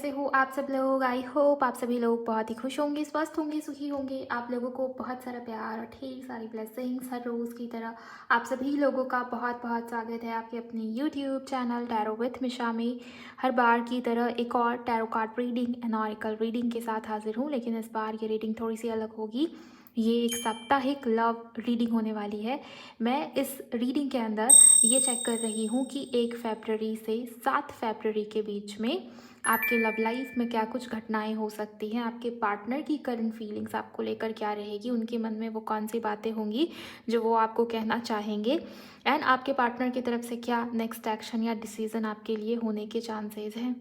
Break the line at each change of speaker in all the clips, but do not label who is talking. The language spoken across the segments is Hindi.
कैसे हो आप सब लोग। आई होप आप सभी लोग बहुत ही खुश होंगे, स्वस्थ होंगे, सुखी होंगे। आप लोगों को बहुत सारा प्यार और ढेर सारी ब्लेसिंग्स हर रोज़ की तरह। आप सभी लोगों का बहुत बहुत स्वागत है आपके अपने यूट्यूब चैनल टैरो विथ मिशा में। हर बार की तरह एक और tarot card reading and oracle reading के साथ हाजिर हूँ, लेकिन इस बार ये रीडिंग थोड़ी सी अलग होगी। ये एक साप्ताहिक लव रीडिंग होने वाली है। मैं इस रीडिंग के अंदर ये चेक कर रही हूँ कि 1 फरवरी से 7 फरवरी के बीच में आपके लव लाइफ में क्या कुछ घटनाएं हो सकती हैं। आपके पार्टनर की करंट फीलिंग्स आपको लेकर क्या रहेगी, उनके मन में वो कौन सी बातें होंगी जो वो आपको कहना चाहेंगे, एंड आपके पार्टनर की तरफ से क्या नेक्स्ट एक्शन या डिसीजन आपके लिए होने के चांसेस हैं।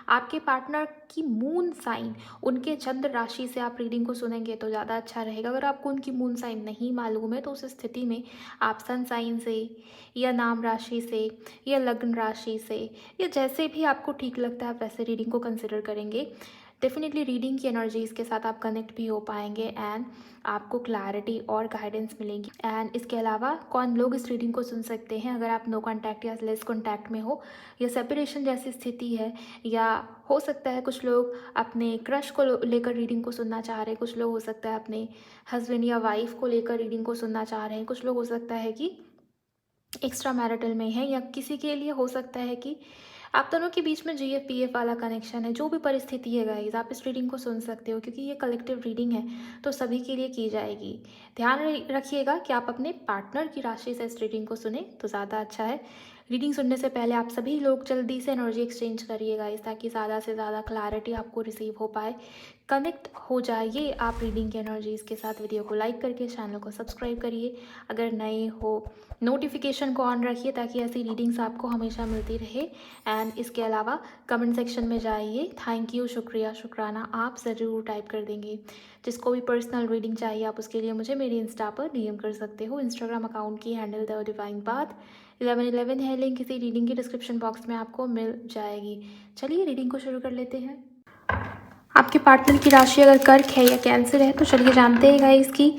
आपके पार्टनर की मून साइन, उनके चंद्र राशि से आप रीडिंग को सुनेंगे तो ज़्यादा अच्छा रहेगा। अगर आपको उनकी मून साइन नहीं मालूम है तो उस स्थिति में आप सन साइन से या नाम राशि से या लग्न राशि से या जैसे भी आपको ठीक लगता है आप वैसे रीडिंग को कंसिडर करेंगे। डेफिनेटली रीडिंग की एनर्जीज़ के साथ आप कनेक्ट भी हो पाएंगे एंड आपको क्लैरिटी और गाइडेंस मिलेगी। एंड इसके अलावा कौन लोग इस रीडिंग को सुन सकते हैं, अगर आप नो कॉन्टैक्ट या लेस कॉन्टैक्ट में हो या सेपरेशन जैसी स्थिति है, या हो सकता है कुछ लोग अपने क्रश को लेकर रीडिंग को सुनना चाह रहे हैं, कुछ लोग हो सकता है अपने हस्बैंड या वाइफ को लेकर रीडिंग को सुनना चाह रहे हैं, कुछ लोग हो सकता है कि एक्स्ट्रा मैरिटल में है, या किसी के लिए हो सकता है कि आप दोनों के बीच में जीएफ पीएफ वाला कनेक्शन है। जो भी परिस्थिति है गाइज, आप इस रीडिंग को सुन सकते हो क्योंकि ये कलेक्टिव रीडिंग है तो सभी के लिए की जाएगी। ध्यान रखिएगा कि आप अपने पार्टनर की राशि से इस रीडिंग को सुने तो ज़्यादा अच्छा है। रीडिंग सुनने से पहले आप सभी लोग जल्दी से एनर्जी एक्सचेंज करिएगा इस, ताकि ज़्यादा से ज़्यादा क्लैरिटी आपको रिसीव हो पाए, कनेक्ट हो जाइए आप रीडिंग की एनर्जीज़ के साथ। वीडियो को लाइक करके चैनल को सब्सक्राइब करिए, अगर नए हो नोटिफिकेशन को ऑन रखिए ताकि ऐसी रीडिंग्स आपको हमेशा मिलती रहे। एंड इसके अलावा कमेंट सेक्शन में जाइए, थैंक यू, शुक्रिया, शुक्राना आप ज़रूर टाइप कर देंगे। जिसको भी पर्सनल रीडिंग चाहिए आप उसके लिए मुझे मेरे इंस्टा पर डीएम कर सकते हो। इंस्टाग्राम अकाउंट की हैंडल द डिवाइन बात 1111 है, लिंक इसी रीडिंग के डिस्क्रिप्शन बॉक्स में आपको मिल जाएगी। चलिए रीडिंग को शुरू कर लेते हैं। आपके पार्टनर की राशि अगर कर्क है या कैंसर है तो चलिए जानते हैं गाइस कि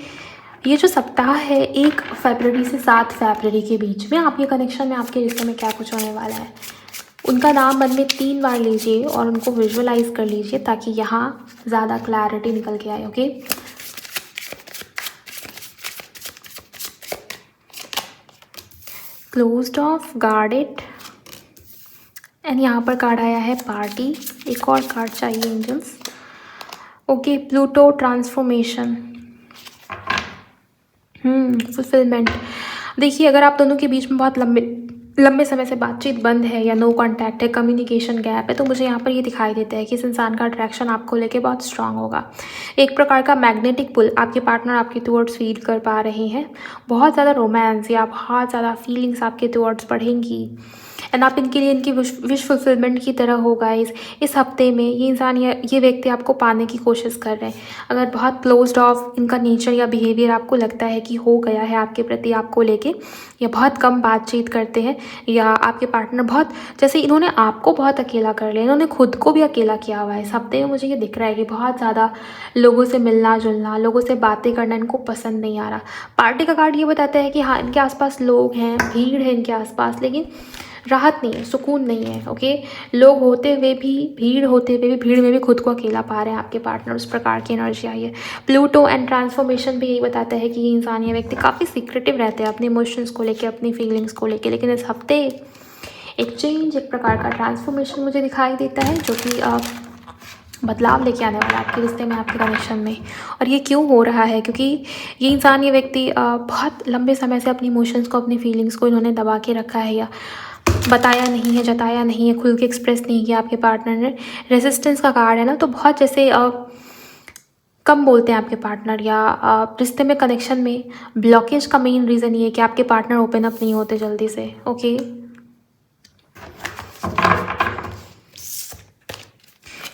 ये जो सप्ताह है 1 फरवरी से 7 फरवरी के बीच में आपके कनेक्शन में आपके रिश्ते में क्या कुछ होने वाला है। उनका नाम मन में 3 बार लीजिए और उनको विजुअलाइज कर लीजिए ताकि यहाँ ज़्यादा क्लैरिटी निकल के आए। Okay, closed of, guarded, and यहाँ पर कार्ड आया है पार्टी। एक और कार्ड चाहिए angels. Okay, Pluto, transformation, fulfilment. देखिए अगर आप दोनों के बीच में बहुत लंबे समय से बातचीत बंद है या नो कांटेक्ट है, कम्युनिकेशन गैप है, तो मुझे यहाँ पर ये दिखाई देता है कि इस इंसान का अट्रैक्शन आपको लेके बहुत स्ट्रांग होगा। एक प्रकार का मैग्नेटिक पुल आपके पार्टनर आपके टुवर्ड्स फील कर पा रहे हैं। बहुत ज़्यादा रोमांस या बहुत ज़्यादा फीलिंग्स आपके टुवर्ड्स बढ़ेंगी एंड आप इनके लिए इनकी विश फुलफिलमेंट की तरह होगा। इस हफ्ते में ये इंसान या ये व्यक्ति आपको पाने की कोशिश कर रहे हैं। अगर बहुत क्लोज्ड ऑफ इनका नेचर या बिहेवियर आपको लगता है कि हो गया है आपके प्रति आपको लेके, या बहुत कम बातचीत करते हैं, या आपके पार्टनर बहुत जैसे इन्होंने आपको बहुत अकेला कर लिया, इन्होंने खुद को भी अकेला किया हुआ है। इस हफ्ते में मुझे ये दिख रहा है कि बहुत ज़्यादा लोगों से मिलना जुलना, लोगों से बातें करना इनको पसंद नहीं आ रहा। पार्टी का कार्ड ये बताता है कि हाँ इनके आसपास लोग हैं, भीड़ है इनके आसपास, लेकिन राहत नहीं है, सुकून नहीं है। ओके, लोग होते हुए भी, भीड़ होते हुए भी, भीड़ में भी खुद को अकेला पा रहे हैं आपके पार्टनर, उस प्रकार की एनर्जी आई है। प्लूटो एंड ट्रांसफॉर्मेशन भी यही बताता है कि ये इंसान, ये व्यक्ति काफ़ी सीक्रेटिव रहते हैं अपने इमोशंस को लेके, अपनी फीलिंग्स को लेके, लेकिन इस हफ्ते एक चेंज, एक प्रकार का ट्रांसफॉर्मेशन मुझे दिखाई देता है जो कि बदलाव लेके आने वाला है आपके रिश्ते में, आपके कनेक्शन में। और ये क्यों हो रहा है, क्योंकि ये इंसान, ये व्यक्ति बहुत लंबे समय से अपनी इमोशंस को, अपनी फीलिंग्स को इन्होंने दबा के रखा है, या बताया नहीं है, जताया नहीं है, खुल के एक्सप्रेस नहीं किया आपके पार्टनर ने। रेजिस्टेंस का कार्ड है ना, तो बहुत जैसे कम बोलते हैं आपके पार्टनर, या रिश्ते में कनेक्शन में ब्लॉकेज का मेन रीज़न ये है कि आपके पार्टनर ओपन अप नहीं होते जल्दी से। ओके,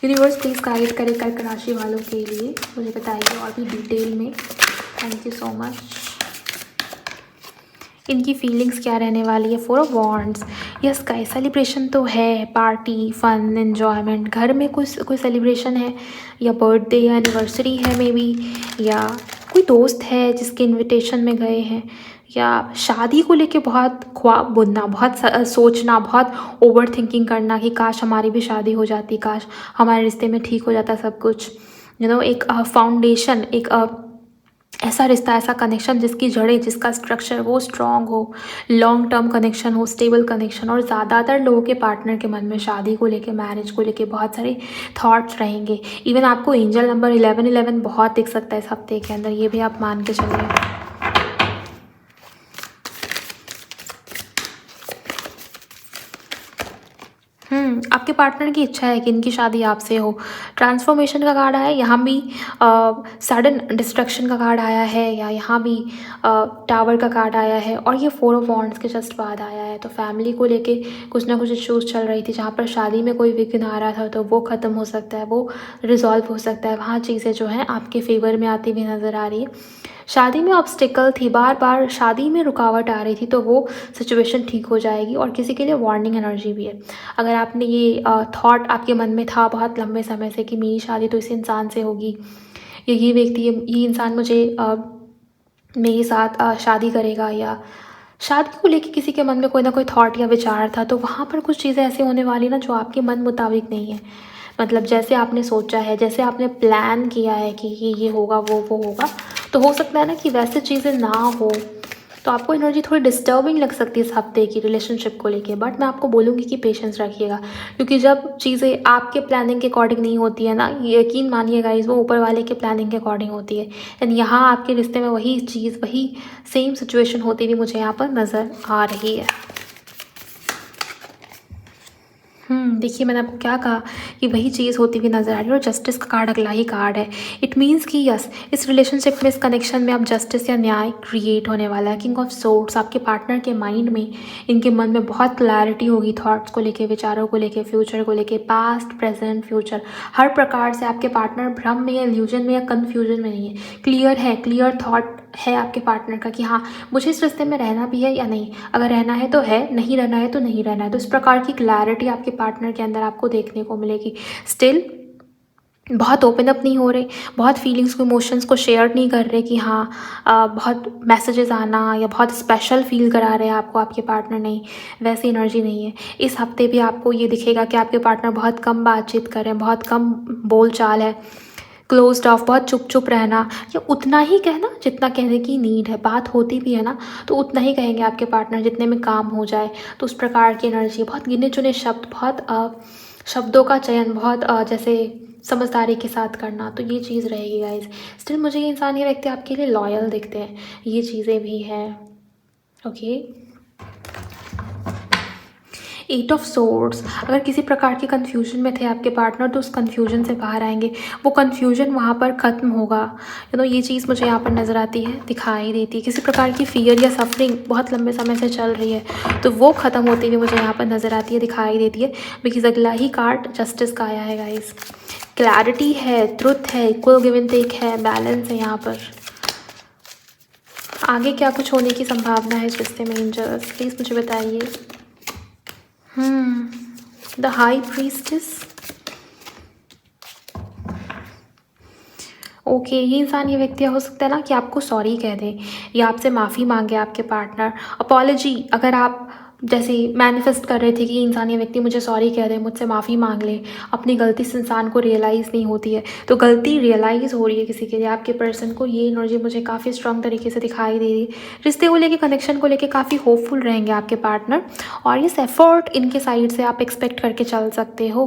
यूनिवर्स प्लीज़ गाइड करे कर्क राशि वालों के लिए, मुझे बताइए और भी डिटेल में। Thank you so much. इनकी फीलिंग्स क्या रहने वाली है। 4 of wands, yes guys, celebration तो है, पार्टी, फन, एन्जॉयमेंट, घर में कोई सेलिब्रेशन है, या बर्थडे या एनिवर्सरी है मे बी, या कोई दोस्त है जिसके इनविटेशन में गए हैं, या शादी को लेके बहुत ख्वाब बुनना, बहुत सोचना, बहुत ओवर थिंकिंग करना कि काश हमारी भी शादी हो जाती, काश हमारे रिश्ते में ठीक हो जाता सब कुछ। एक फाउंडेशन, एक ऐसा रिश्ता, ऐसा कनेक्शन जिसकी जड़ें, जिसका स्ट्रक्चर वो स्ट्रॉन्ग हो, लॉन्ग टर्म कनेक्शन हो, स्टेबल कनेक्शन। और ज़्यादातर लोगों के पार्टनर के मन में शादी को लेके, मैरिज को लेके बहुत सारे थॉट्स रहेंगे। इवन आपको एंजल नंबर 1111 बहुत दिख सकता है इस हफ्ते के अंदर, ये भी आप मान के चलिए। आपके पार्टनर की इच्छा है कि इनकी शादी आपसे हो। ट्रांसफॉर्मेशन का कार्ड आया है, यहाँ भी सडन डिस्ट्रक्शन का कार्ड आया है, या यहाँ भी टावर का कार्ड आया है, और ये 4 ऑफ वॉन्ड्स के जस्ट बाद आया है। तो फैमिली को लेके कुछ ना कुछ इश्यूज़ चल रही थी, जहाँ पर शादी में कोई विघ्न आ रहा था, तो वो ख़त्म हो सकता है, वो रिजॉल्व हो सकता है। वहाँ चीज़ें जो हैं आपके फेवर में आती हुई नज़र आ रही है। शादी में ऑब्स्टिकल थी, बार बार शादी में रुकावट आ रही थी, तो वो सिचुएशन ठीक हो जाएगी। और किसी के लिए वार्निंग एनर्जी भी है। अगर आपने ये थॉट आपके मन में था बहुत लंबे समय से कि मेरी शादी तो इस इंसान से होगी, ये व्यक्ति, ये इंसान मुझे मेरे साथ शादी करेगा, या शादी को लेके किसी के मन में कोई ना कोई थॉट या विचार था, तो वहाँ पर कुछ चीज़ें ऐसे होने वाली ना जो आपके मन मुताबिक नहीं है। मतलब जैसे आपने सोचा है, जैसे आपने प्लान किया है कि ये होगा, वो होगा, तो हो सकता है ना कि वैसे चीज़ें ना हो, तो आपको एनर्जी थोड़ी डिस्टर्बिंग लग सकती है इस हफ्ते की रिलेशनशिप को लेके। बट मैं आपको बोलूँगी कि पेशेंस रखिएगा, क्योंकि जब चीज़ें आपके प्लानिंग के अकॉर्डिंग नहीं होती है ना, यकीन मानिएगा इस वो ऊपर वाले के प्लानिंग के अकॉर्डिंग होती है। एंड यहाँ आपके रिश्ते में वही चीज़, वही सेम सिचुएशन होती हुई मुझे यहाँ पर नज़र आ रही है। देखिए मैंने आपको क्या कहा कि वही चीज़ होती हुई नज़र आ रही है, और जस्टिस का कार्ड अगला ही कार्ड है। इट मीन्स कि यस, इस रिलेशनशिप में, इस कनेक्शन में अब जस्टिस या न्याय क्रिएट होने वाला है। किंग ऑफ सोर्ड्स, आपके पार्टनर के माइंड में, इनके मन में बहुत क्लैरिटी होगी थॉट्स को लेके, विचारों को लेके, फ्यूचर को लेके, पास्ट प्रेजेंट फ्यूचर। हर प्रकार से आपके पार्टनर भ्रम में या इल्यूजन में या कन्फ्यूजन में नहीं है, क्लियर है, क्लियर थॉट है आपके पार्टनर का कि हाँ मुझे इस रिश्ते में रहना भी है या नहीं, अगर रहना है तो है, नहीं रहना है तो नहीं रहना है। तो इस प्रकार की क्लैरिटी आपके पार्टनर के अंदर आपको देखने को मिलेगी। स्टिल बहुत ओपन अप नहीं हो रहे, बहुत फीलिंग्स को, इमोशंस को शेयर नहीं कर रहे कि हाँ बहुत मैसेजेस आना या बहुत स्पेशल फील करा रहे हैं आपको आपके पार्टनर, नहीं, वैसी एनर्जी नहीं है। इस हफ्ते भी आपको ये दिखेगा कि आपके पार्टनर बहुत कम बातचीत कर रहे हैं, बहुत कम बोल चाल है, क्लोज्ड ऑफ, बहुत चुप चुप रहना, या उतना ही कहना जितना कहने की नीड है। बात होती भी है ना तो उतना ही कहेंगे आपके पार्टनर जितने में काम हो जाए। तो उस प्रकार की एनर्जी, बहुत गिने चुने शब्द, बहुत शब्दों का चयन, बहुत जैसे समझदारी के साथ करना, तो ये चीज़ रहेगी गाइज। स्टिल मुझे ये इंसान, ये व्यक्ति आपके लिए लॉयल दिखते हैं, ये चीज़ें भी हैं। ओके, 8 ऑफ सोर्ड्स, अगर किसी प्रकार के कन्फ्यूजन में थे आपके पार्टनर, तो उस कन्फ्यूजन से बाहर आएंगे। वो कन्फ्यूजन वहाँ पर ख़त्म होगा। ये चीज़ मुझे यहाँ पर नज़र आती है, दिखाई देती है। किसी प्रकार की फ़ियर या सफरिंग बहुत लंबे समय से चल रही है, तो वो ख़त्म होती हुई मुझे यहाँ पर नज़र आती है, दिखाई देती है। बिकॉज अगला ही कार्ड जस्टिस का आया है गाइस। क्लैरिटी है, ट्रुथ है, इक्वल गिव एंड टेक है, बैलेंस है यहाँ पर। आगे क्या कुछ होने की संभावना है इस रिश्ते में एंजल्स, प्लीज़ मुझे बताइए। The high priestess. ओके, ये इंसान, ये व्यक्ति हो सकता है ना कि आपको सॉरी कह दे या आपसे माफ़ी मांगे आपके पार्टनर। अपॉलॉजी, अगर आप जैसे मैनिफेस्ट कर रहे थे कि ये इंसान, ये व्यक्ति मुझे सॉरी कह दे, मुझसे माफ़ी मांग ले, अपनी गलती से इंसान को रियलाइज़ नहीं होती है, तो गलती रियलाइज़ हो रही है किसी के लिए, आपके पर्सन को। ये एनर्जी मुझे काफ़ी स्ट्रॉन्ग तरीके से दिखाई दे रही है। रिश्ते को लेके, कनेक्शन को लेके काफ़ी होपफुल रहेंगे आपके पार्टनर, और इस एफर्ट इनके साइड से आप एक्सपेक्ट करके चल सकते हो।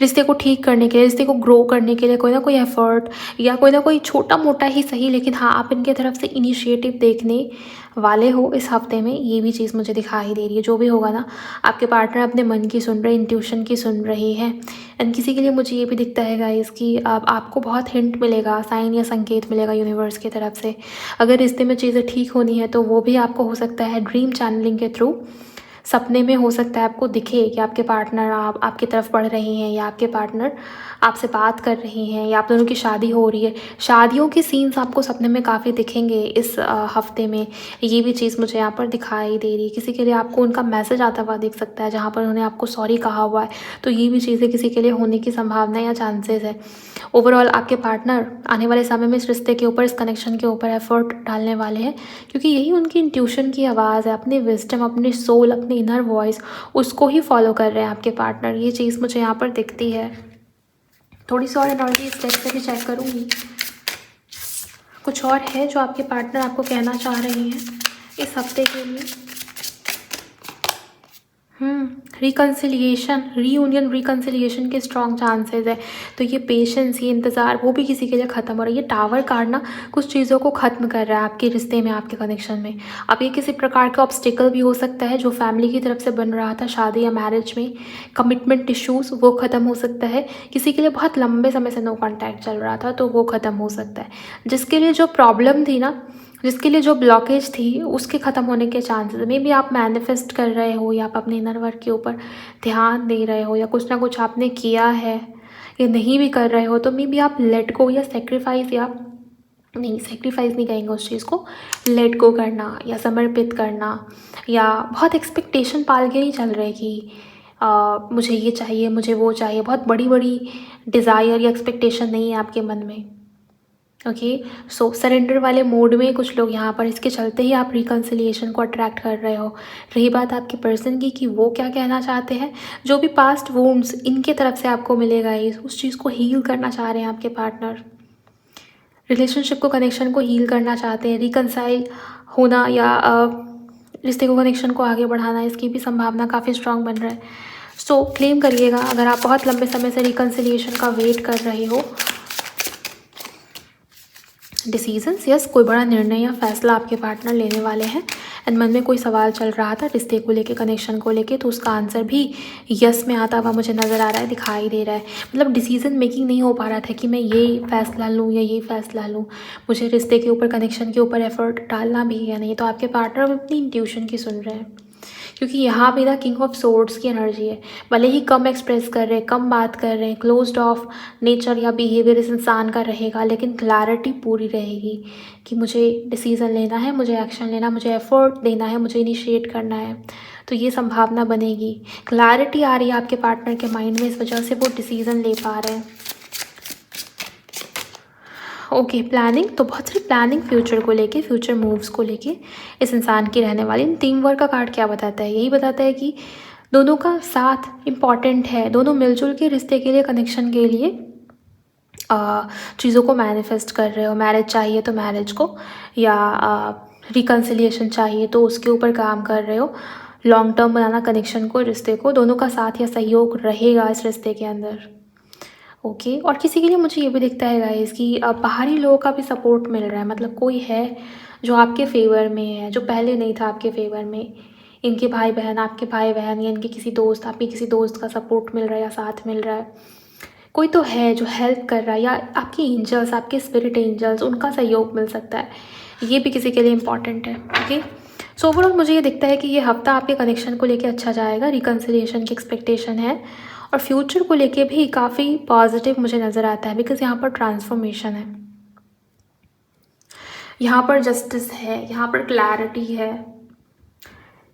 रिश्ते को ठीक करने के लिए, रिश्ते को ग्रो करने के लिए कोई ना कोई एफर्ट, या कोई ना कोई छोटा मोटा ही सही, लेकिन हाँ आप इनके तरफ से इनिशिएटिव देखने वाले हो इस हफ्ते में, ये भी चीज़ मुझे दिखाई दे रही है। जो भी होगा ना, आपके पार्टनर अपने मन की सुन रहे, इंट्यूशन की सुन रही है। एंड किसी के लिए मुझे ये भी दिखता है गाइस कि आपको बहुत हिंट मिलेगा, साइन या संकेत मिलेगा यूनिवर्स की तरफ से। अगर रिश्ते में चीज़ें ठीक होनी है तो वो भी आपको हो सकता है ड्रीम चैनलिंग के थ्रू, सपने में हो सकता है आपको दिखे कि आपके पार्टनर आपकी तरफ बढ़ रहे हैं, या आपके पार्टनर आपसे बात कर रहे हैं या आप दोनों की शादी हो रही है। शादियों के सीन्स आपको सपने में काफ़ी दिखेंगे इस हफ्ते में। ये भी चीज़ मुझे यहाँ पर दिखाई दे रही है। किसी के लिए आपको उनका मैसेज आता हुआ दिख सकता है जहाँ पर उन्होंने आपको सॉरी कहा हुआ है, तो ये भी चीज़ें किसी के लिए होने की संभावना या चांसेस है। ओवरऑल आपके पार्टनर आने वाले समय में इस रिश्ते के ऊपर, इस कनेक्शन के ऊपर एफर्ट डालने वाले हैं, क्योंकि यही उनकी इंट्यूशन की आवाज़ है। अपनी विजडम, अपनी सोल, अपनी इनर वॉइस, उसको ही फॉलो कर रहे हैं आपके पार्टनर। ये चीज़ मुझे यहाँ पर दिखती है। थोड़ी सी और एनर्जी इस डेक से भी चेक करूँगी। कुछ और है जो आपके पार्टनर आपको कहना चाह रहे हैं इस हफ्ते के लिए। रिकन्सिलिएशन, रीयूनियन, रिकन्सिलिएशन के स्ट्रॉन्ग चांसेस है। तो ये पेशेंस, ये इंतज़ार, वो भी किसी के लिए ख़त्म हो रहा है। ये टावर कार्ड ना कुछ चीज़ों को ख़त्म कर रहा है आपके रिश्ते में, आपके कनेक्शन में। अब ये किसी प्रकार का ऑब्स्टिकल भी हो सकता है जो फैमिली की तरफ से बन रहा था शादी या मैरिज में, कमिटमेंट इश्यूज़, वो ख़त्म हो सकता है। किसी के लिए बहुत लंबे समय से नो कॉन्टैक्ट चल रहा था, तो वो ख़त्म हो सकता है। जिसके लिए जो प्रॉब्लम थी ना, जिसके लिए जो ब्लॉकेज थी, उसके ख़त्म होने के चांसेस। मे बी आप मैनिफेस्ट कर रहे हो या आप अपने इनर वर्क के ऊपर ध्यान दे रहे हो, या कुछ ना कुछ आपने किया है या नहीं भी कर रहे हो, तो मे बी आप लेट गो या सेक्रीफाइस, या नहीं, सेक्रीफाइस नहीं कहेंगे उस चीज़ को, लेट गो करना या समर्पित करना, या बहुत एक्सपेक्टेशन पाल के नहीं चल रहे कि मुझे ये चाहिए, मुझे वो चाहिए। बहुत बड़ी बड़ी डिज़ायर या एक्सपेक्टेशन नहीं है आपके मन में। ओके, सो सरेंडर वाले मोड में कुछ लोग यहाँ पर, इसके चलते ही आप रिकन्सिलिएशन को अट्रैक्ट कर रहे हो। रही बात आपके पर्सन की कि वो क्या कहना चाहते हैं, जो भी पास्ट वुंड्स इनके तरफ से आपको मिलेगा, उस चीज़ को हील करना चाह रहे हैं आपके पार्टनर। रिलेशनशिप को, कनेक्शन को हील करना चाहते हैं। रिकन्साइल होना या रिश्ते को, कनेक्शन को आगे बढ़ाना, इसकी भी संभावना काफ़ी स्ट्रांग बन रहा है। सो क्लेम करिएगा अगर आप बहुत लंबे समय से रिकन्सिलिएशन का वेट कर रहे हो। डिसीजंस, यस, कोई बड़ा निर्णय या फैसला आपके पार्टनर लेने वाले हैं। एंड मन में कोई सवाल चल रहा था रिश्ते को लेके, कनेक्शन को लेके, तो उसका आंसर भी यस में आता हुआ मुझे नज़र आ रहा है, दिखाई दे रहा है। मतलब डिसीजन मेकिंग नहीं हो पा रहा था कि मैं ये फ़ैसला लूँ या ये फ़ैसला लूँ, मुझे रिश्ते के ऊपर, कनेक्शन के ऊपर एफर्ट डालना भी है या नहीं। तो आपके पार्टनर अपनी इंट्यूशन की सुन रहे हैं, क्योंकि यहाँ पे ना किंग ऑफ सोर्ड्स की एनर्जी है। भले ही कम एक्सप्रेस कर रहे हैं, कम बात कर रहे हैं, क्लोज्ड ऑफ नेचर या बिहेवियर इस इंसान का रहेगा, लेकिन क्लैरिटी पूरी रहेगी कि मुझे डिसीज़न लेना है, मुझे एक्शन लेना, मुझे एफर्ट देना है, मुझे इनिशिएट करना है। तो ये संभावना बनेगी। क्लैरिटी आ रही है आपके पार्टनर के माइंड में, इस वजह से वो डिसीज़न ले पा रहे हैं। ओके, प्लानिंग, तो बहुत सारी प्लानिंग फ्यूचर को लेके, फ्यूचर मूव्स को लेके इस इंसान की रहने वाली। टीम वर्क का कार्ड क्या बताता है? यही बताता है कि दोनों का साथ इम्पॉर्टेंट है, दोनों मिलजुल के रिश्ते के लिए, कनेक्शन के लिए चीज़ों को मैनिफेस्ट कर रहे हो। मैरिज चाहिए तो मैरिज को, या रिकन्सिलिएशन चाहिए तो उसके ऊपर काम कर रहे हो। लॉन्ग टर्म बनाना कनेक्शन को, रिश्ते को, दोनों का साथ या सहयोग रहेगा इस रिश्ते के अंदर। ओके, और किसी के लिए मुझे ये भी दिखता है गाइस कि बाहरी लोगों का भी सपोर्ट मिल रहा है। मतलब कोई है जो आपके फेवर में है, जो पहले नहीं था आपके फेवर में। इनके भाई बहन, आपके भाई बहन, या इनके किसी दोस्त, आपके किसी दोस्त का सपोर्ट मिल रहा है या साथ मिल रहा है। कोई तो है जो हेल्प कर रहा है, या आपके एंजल्स, आपके स्पिरिट एंजल्स, उनका सहयोग मिल सकता है। ये भी किसी के लिए इम्पॉर्टेंट है। ओके, सो ओवरऑल मुझे ये दिखता है कि ये हफ्ता आपके कनेक्शन को लेके अच्छा जाएगा। रिकन्सिलिएशन की एक्सपेक्टेशन है, और फ्यूचर को लेके भी काफ़ी पॉजिटिव मुझे नज़र आता है, बिकॉज यहाँ पर ट्रांसफॉर्मेशन है, यहाँ पर जस्टिस है, यहाँ पर क्लैरिटी है।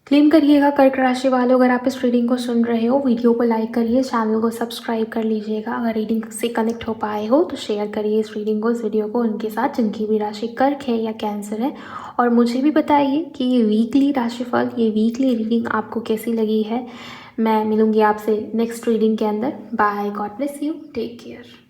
क्लेम करिएगा कर्क राशि वालों। अगर आप इस रीडिंग को सुन रहे हो, वीडियो को लाइक करिए, चैनल को सब्सक्राइब कर लीजिएगा। अगर रीडिंग से कनेक्ट हो पाए हो तो शेयर करिए इस रीडिंग को, इस वीडियो को उनके साथ जिनकी भी राशि कर्क है या कैंसर है। और मुझे भी बताइए कि ये वीकली राशिफल, ये वीकली रीडिंग आपको कैसी लगी है। मैं मिलूँगी आपसे नेक्स्ट रीडिंग के अंदर। Bye, God bless you, take care.